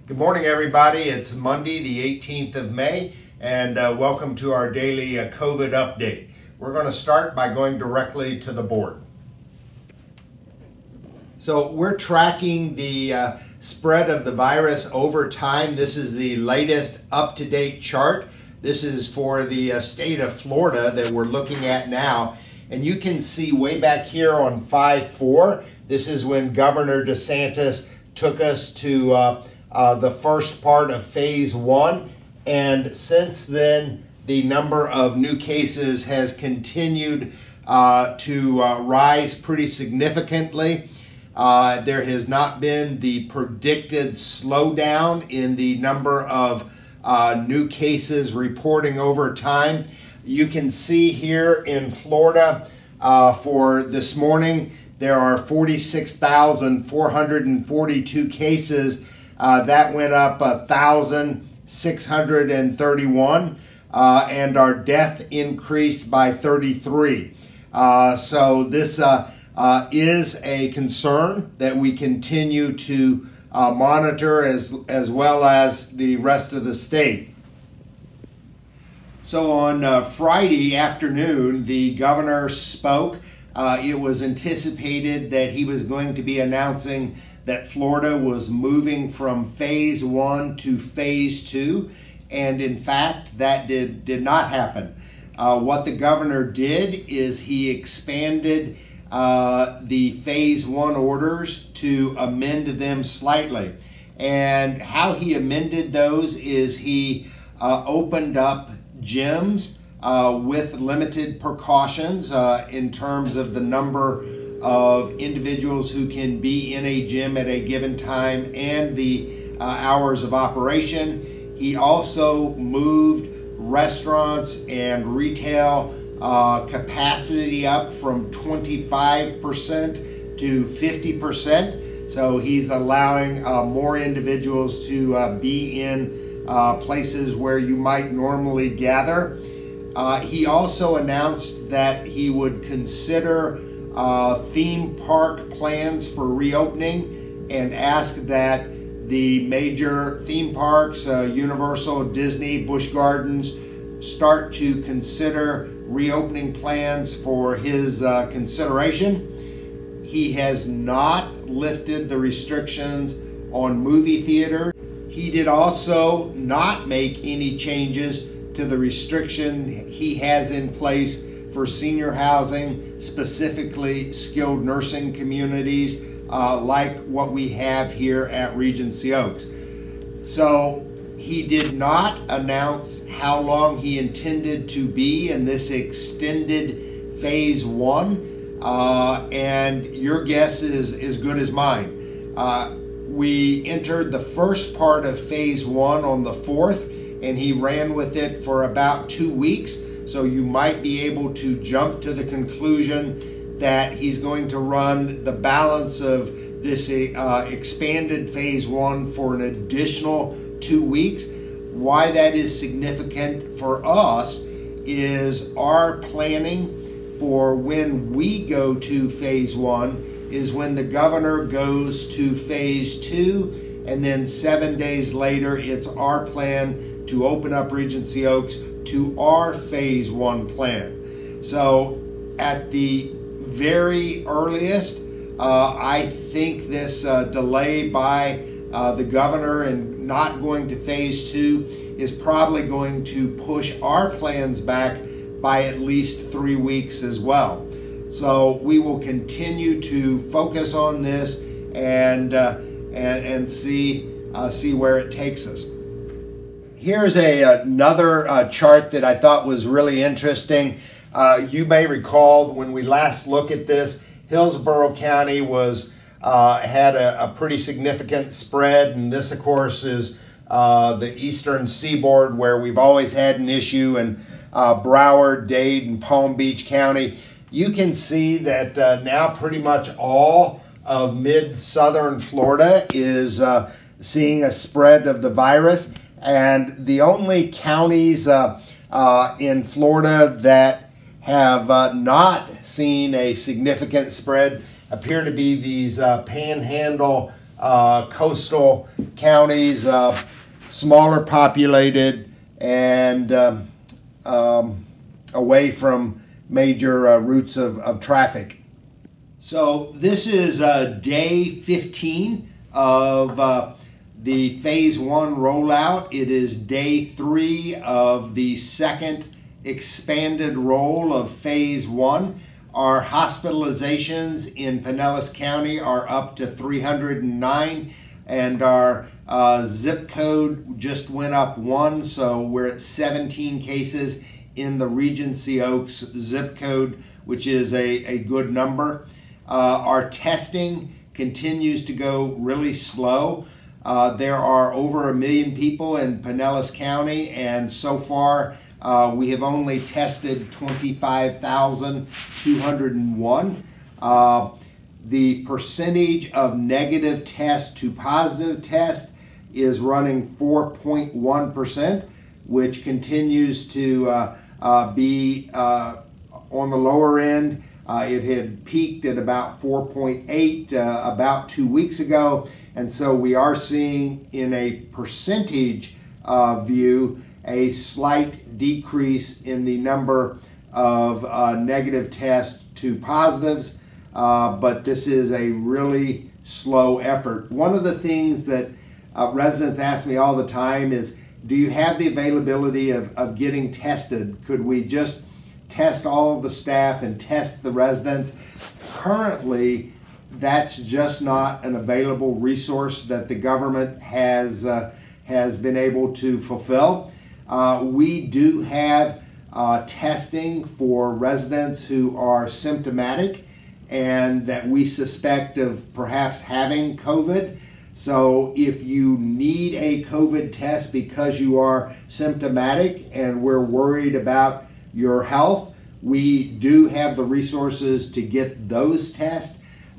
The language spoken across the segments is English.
Good morning, everybody. It's Monday, the 18th of May, and welcome to our daily COVID update. We're going to start by going directly to the board. So we're tracking the spread of the virus over time. This is the latest up-to-date chart. This is for the state of Florida that we're looking at now. And you can see way back here on 5/4, this is when Governor DeSantis took us to the first part of phase 1. And since then, the number of new cases has continued to rise pretty significantly. There has not been the predicted slowdown in the number of new cases reporting over time. You can see here in Florida for this morning, there are 46,442 cases. That went up 1,631, and our death increased by 33. So this is a concern that we continue to monitor as well as the rest of the state. So on Friday afternoon, the governor spoke. It was anticipated that he was going to be announcing that Florida was moving from phase 1 to phase 2, and in fact that did not happen. What the governor did is he expanded the phase 1 orders to amend them slightly. And how he amended those is he opened up gyms with limited precautions in terms of the number of individuals who can be in a gym at a given time and the hours of operation. He also moved restaurants and retail capacity up from 25% to 50%. So he's allowing more individuals to be in places where you might normally gather. He also announced that he would consider theme park plans for reopening and asked that the major theme parks, Universal, Disney, Busch Gardens, start to consider reopening plans for his consideration. He has not lifted the restrictions on movie theater. He did also not make any changes to the restriction he has in place for senior housing, specifically skilled nursing communities like what we have here at Regency Oaks. So he did not announce how long he intended to be in this extended phase 1, and your guess is as good as mine. We entered the first part of phase 1 on the 4th, and he ran with it for about 2 weeks. So you might be able to jump to the conclusion that he's going to run the balance of this expanded phase 1 for an additional 2 weeks. Why that is significant for us is our planning for when we go to phase 1 is when the governor goes to phase 2, and then 7 days later it's our plan to open up Regency Oaks to our phase 1 plan. So at the very earliest, I think this delay by the governor and not going to phase 2 is probably going to push our plans back by at least 3 weeks as well. So we will continue to focus on this and see where it takes us. Here's another chart that I thought was really interesting. You may recall when we last looked at this, Hillsborough County had a pretty significant spread, and this of course is the eastern seaboard where we've always had an issue, and Broward, Dade, and Palm Beach County. You can see that now pretty much all of mid-southern Florida is seeing a spread of the virus. And the only counties in Florida that have not seen a significant spread appear to be these panhandle coastal counties, smaller populated, and away from major routes of traffic. So this is day 15 of the phase 1 rollout. It is day 3 of the second expanded roll of phase 1. Our hospitalizations in Pinellas County are up to 309, and our zip code just went up 1, so we're at 17 cases in the Regency Oaks zip code, which is a good number. Our testing continues to go really slow. There are over 1 million people in Pinellas County, and so far we have only tested 25,201. The percentage of negative test to positive test is running 4.1%, which continues to be on the lower end. It had peaked at about 4.8 about 2 weeks ago, and so we are seeing in a percentage view a slight decrease in the number of negative tests to positives, but this is a really slow effort. One of the things that residents ask me all the time is, do you have the availability of getting tested? Could we just test all of the staff and test the residents? Currently, that's just not an available resource that the government has been able to fulfill. We do have testing for residents who are symptomatic and that we suspect of perhaps having COVID. So if you need a COVID test because you are symptomatic and we're worried about your health, we do have the resources to get those tests.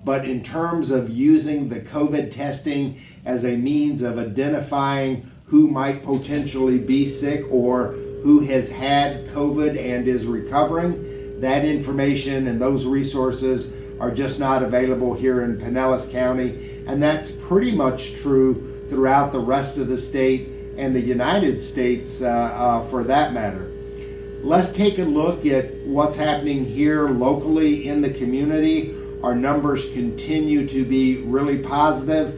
But in terms of using the COVID testing as a means of identifying who might potentially be sick or who has had COVID and is recovering, that information and those resources are just not available here in Pinellas County. And that's pretty much true throughout the rest of the state and the United States for that matter. Let's take a look at what's happening here locally in the community. Our numbers continue to be really positive.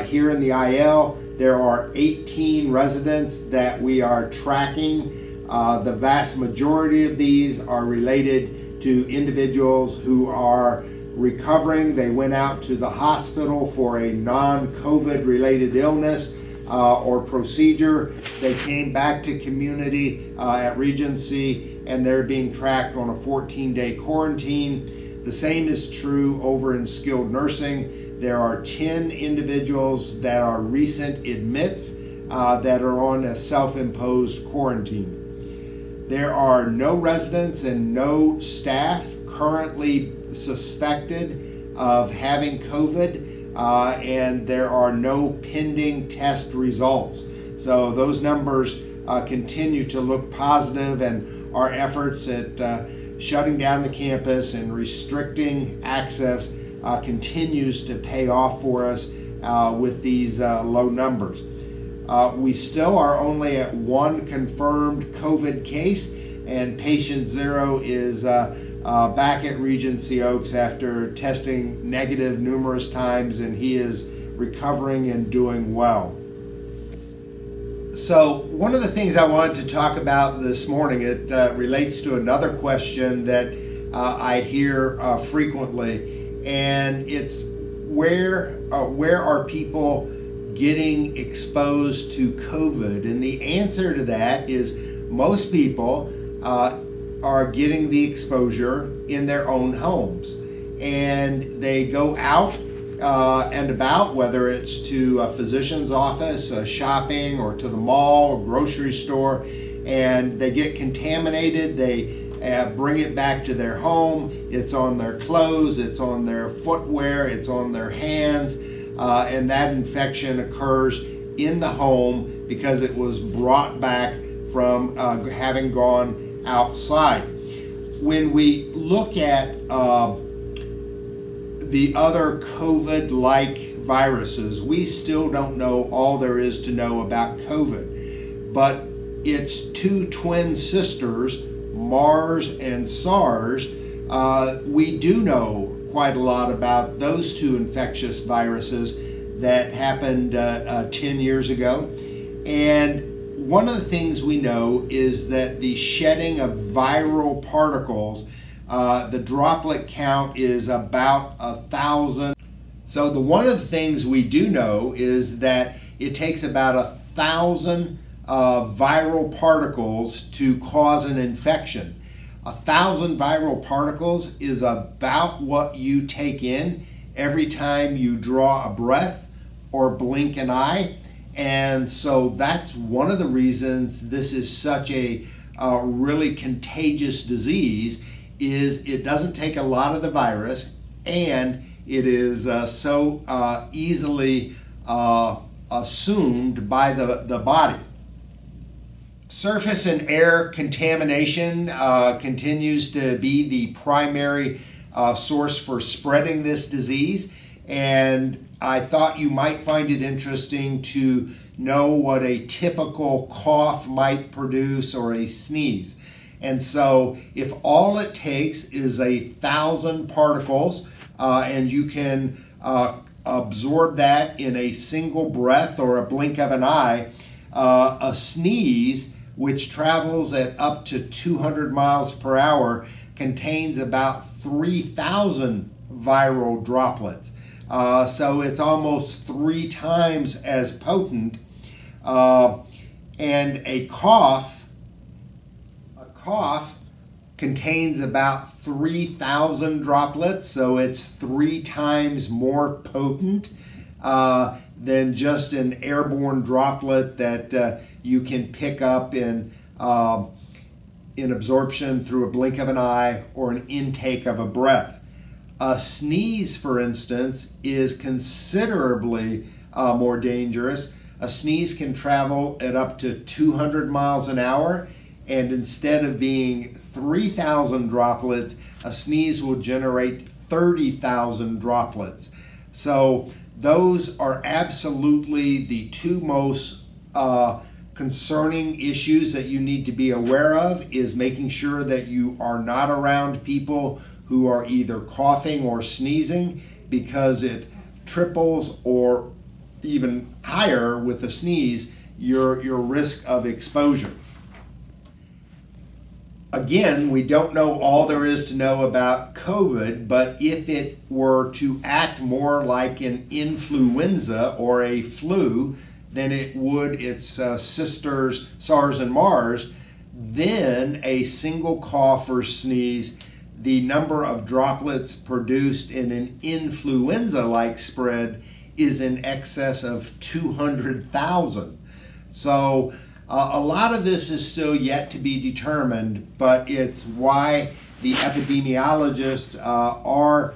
Here in the IL, there are 18 residents that we are tracking. The vast majority of these are related to individuals who are recovering. They went out to the hospital for a non-COVID related illness or procedure. They came back to community at Regency, and they're being tracked on a 14-day quarantine. The same is true over in skilled nursing. There are 10 individuals that are recent admits that are on a self-imposed quarantine. There are no residents and no staff currently suspected of having COVID, and there are no pending test results. So those numbers continue to look positive, and our efforts at shutting down the campus and restricting access continues to pay off for us with these low numbers. We still are only at 1 confirmed COVID case, and patient 0 is back at Regency Oaks after testing negative numerous times, and he is recovering and doing well. So one of the things I wanted to talk about this morning, it relates to another question that I hear frequently, and it's where are people getting exposed to COVID? And the answer to that is most people are getting the exposure in their own homes, and they go out and about, whether it's to a physician's office, shopping, or to the mall or grocery store, and they get contaminated. They bring it back to their home. It's on their clothes, it's on their footwear, it's on their hands, and that infection occurs in the home because it was brought back from having gone outside. When we look at the other COVID-like viruses. We still don't know all there is to know about COVID, but its two twin sisters, MERS and SARS, we do know quite a lot about those two infectious viruses that happened 10 years ago. And one of the things we know is that the shedding of viral particles, the droplet count is about 1,000. So one of the things we do know is that it takes about 1,000 viral particles to cause an infection. 1,000 viral particles is about what you take in every time you draw a breath or blink an eye. And so that's one of the reasons this is such a really contagious disease, is it doesn't take a lot of the virus, and it is so easily assumed by the body. Surface and air contamination continues to be the primary source for spreading this disease, and I thought you might find it interesting to know what a typical cough might produce or a sneeze. And so if all it takes is 1,000 particles and you can absorb that in a single breath or a blink of an eye, a sneeze, which travels at up to 200 miles per hour, contains about 3,000 viral droplets. So it's almost 3 times as potent. And a cough contains about 3,000 droplets, so it's 3 times more potent than just an airborne droplet that you can pick up in absorption through a blink of an eye or an intake of a breath. A sneeze, for instance, is considerably more dangerous. A sneeze can travel at up to 200 miles an hour, and instead of being 3,000 droplets, a sneeze will generate 30,000 droplets. So those are absolutely the two most concerning issues that you need to be aware of, is making sure that you are not around people who are either coughing or sneezing, because it triples or even higher with a sneeze your risk of exposure. Again, we don't know all there is to know about COVID, but if it were to act more like an influenza or a flu than it would its sisters SARS and MERS, then a single cough or sneeze, the number of droplets produced in an influenza-like spread is in excess of 200,000. So a lot of this is still yet to be determined, but it's why the epidemiologists are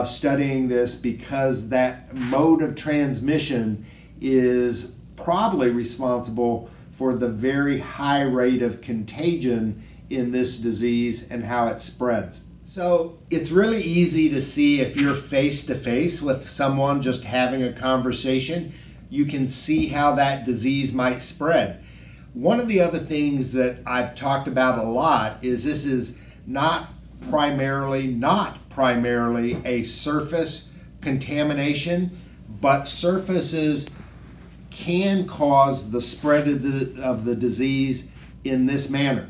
studying this, because that mode of transmission is probably responsible for the very high rate of contagion in this disease and how it spreads. So it's really easy to see if you're face to face with someone just having a conversation, you can see how that disease might spread. One of the other things that I've talked about a lot is this is not primarily a surface contamination, but surfaces can cause the spread of the disease in this manner.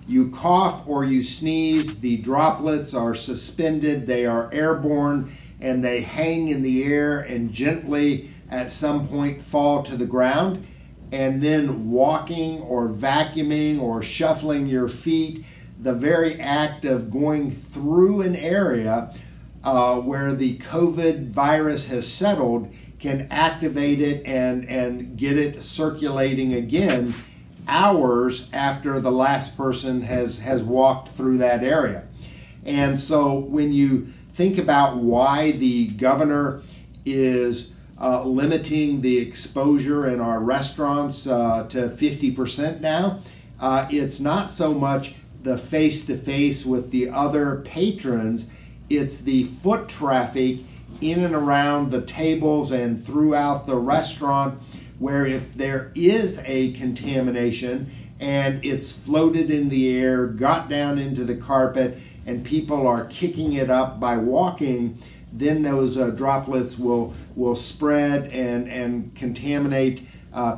You cough or you sneeze, the droplets are suspended, they are airborne, and they hang in the air and gently at some point fall to the ground. And then walking or vacuuming or shuffling your feet, the very act of going through an area where the COVID virus has settled can activate it and get it circulating again hours after the last person has walked through that area. And so when you think about why the governor is limiting the exposure in our restaurants to 50% now, it's not so much the face-to-face with the other patrons, it's the foot traffic in and around the tables and throughout the restaurant, where if there is a contamination and it's floated in the air, got down into the carpet, and people are kicking it up by walking, then those droplets will spread and contaminate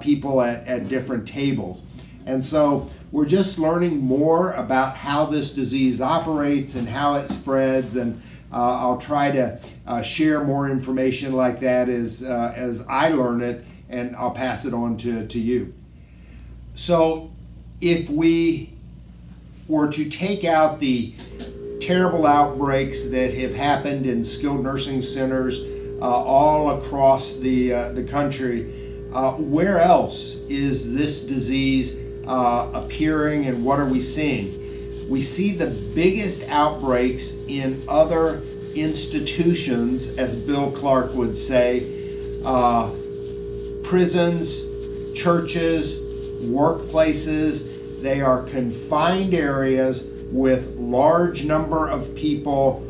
people at different tables. And so we're just learning more about how this disease operates and how it spreads, and I'll try to share more information like that as I learn it, and I'll pass it on to you. So if we were to take out the terrible outbreaks that have happened in skilled nursing centers all across the country, where else is this disease appearing, and what are we seeing? We see the biggest outbreaks in other institutions, as Bill Clark would say, prisons, churches, workplaces. They are confined areas with large number of people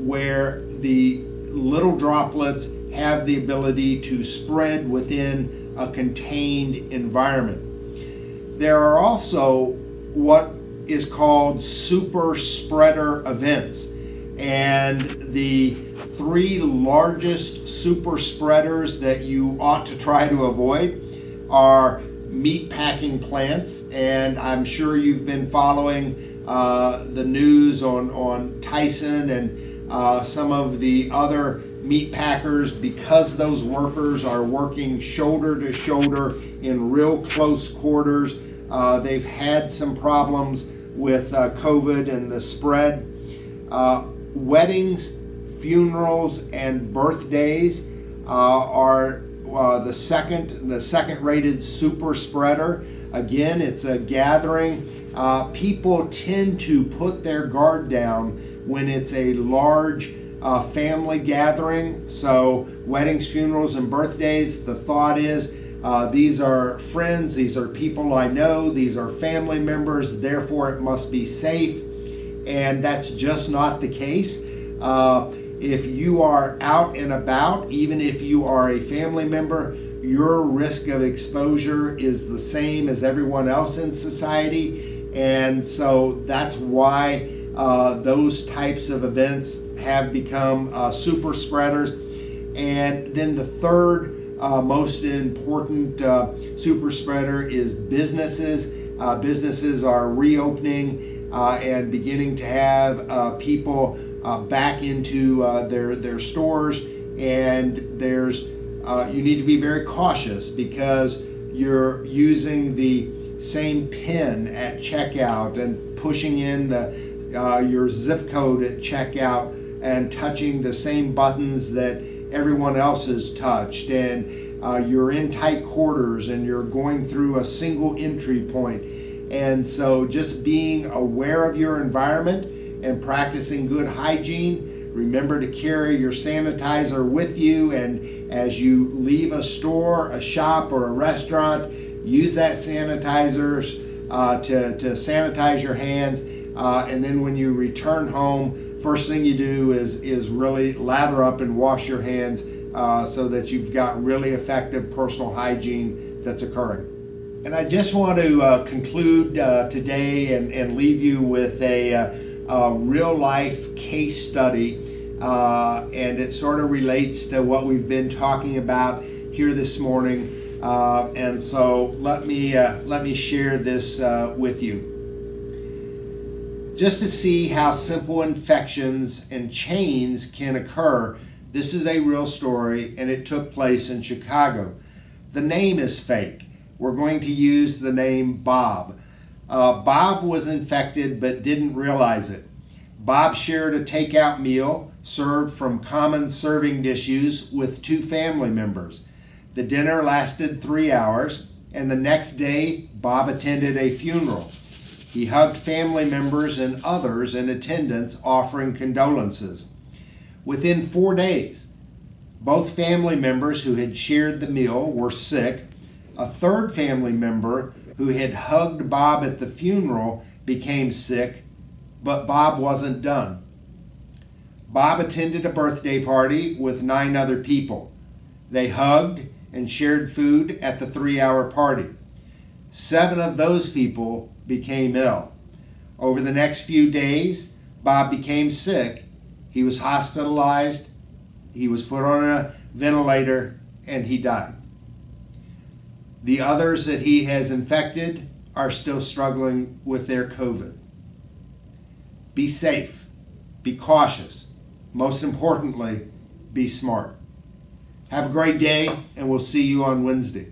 where the little droplets have the ability to spread within a contained environment. There are also what is called super spreader events, and the three largest super spreaders that you ought to try to avoid are meat packing plants, and I'm sure you've been following the news on Tyson and some of the other meat packers, because those workers are working shoulder to shoulder in real close quarters. They've had some problems with COVID and the spread. Weddings, funerals, and birthdays are the second rated super spreader. Again, it's a gathering. People tend to put their guard down when it's a large family gathering. So weddings, funerals, and birthdays, the thought is these are friends, these are people I know, these are family members, therefore it must be safe. And that's just not the case. If you are out and about, even if you are a family member, your risk of exposure is the same as everyone else in society. And so that's why those types of events have become super spreaders. And then the third most important super spreader is businesses. Businesses are reopening and beginning to have people back into their stores, and there's you need to be very cautious because you're using the same PIN at checkout and pushing in your zip code at checkout and touching the same buttons that everyone else has touched, and you're in tight quarters and you're going through a single entry point. And so just being aware of your environment and practicing good hygiene. Remember to carry your sanitizer with you, and as you leave a store, a shop, or a restaurant, use that sanitizer to sanitize your hands. And then when you return home, first thing you do is really lather up and wash your hands so that you've got really effective personal hygiene that's occurring. And I just want to conclude today and leave you with a real life case study, and it sort of relates to what we've been talking about here this morning. And so let me share this with you. Just to see how simple infections and chains can occur, this is a real story, and it took place in Chicago. The name is fake. We're going to use the name Bob. Bob was infected but didn't realize it. Bob shared a takeout meal served from common serving dishes with two family members. The dinner lasted 3 hours, and the next day Bob attended a funeral. He hugged family members and others in attendance, offering condolences. Within 4 days, both family members who had shared the meal were sick. A third family member who had hugged Bob at the funeral became sick, but Bob wasn't done. Bob attended a birthday party with 9 other people. They hugged and shared food at the 3-hour party. 7 of those people became ill. Over the next few days, Bob became sick. He was hospitalized, he was put on a ventilator, and he died. The others that he has infected are still struggling with their COVID. Be safe, be cautious. Most importantly, be smart. Have a great day, and we'll see you on Wednesday.